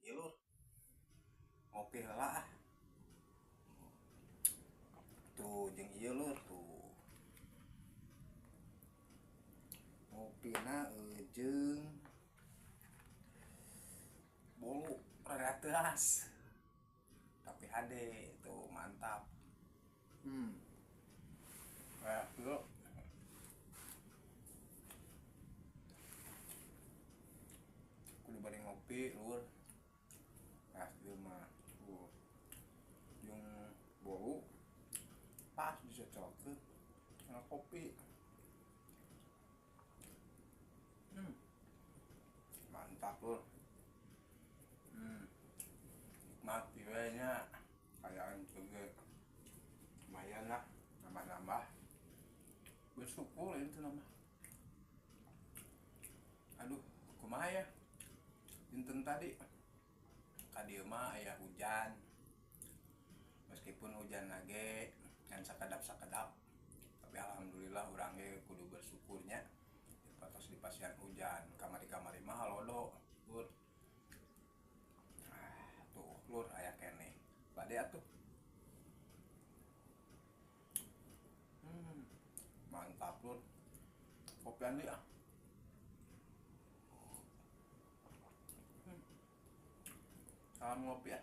ieu lur. Ngopi heula ah. Tuh jeung ieu lur tuh. Ngopina jeung bolu rada teuas. Tapi hade tuh mantap. Yuk. Kudu bari ngopi lur. Ieu mah jeung bolu pas dicocokeun sama kopi. Mantap lur. Nikmati we nya. Kayaan juga lumayan lah, nambah-nambah. Bersyukur itu nama. Aduh, kumaha ya? Dinten tadi ka dieu mah aya hujan. Meskipun hujan lagi ngan sakedap-sakedap, tapi alhamdulillah urang ge kudu bersyukurnya patos dipasihan hujan. Kamari-kamari mah halodo lur. Tuh lur aya keneh bade atuh. Mantap lur. Kopian deui ah. Salam ngopi ya.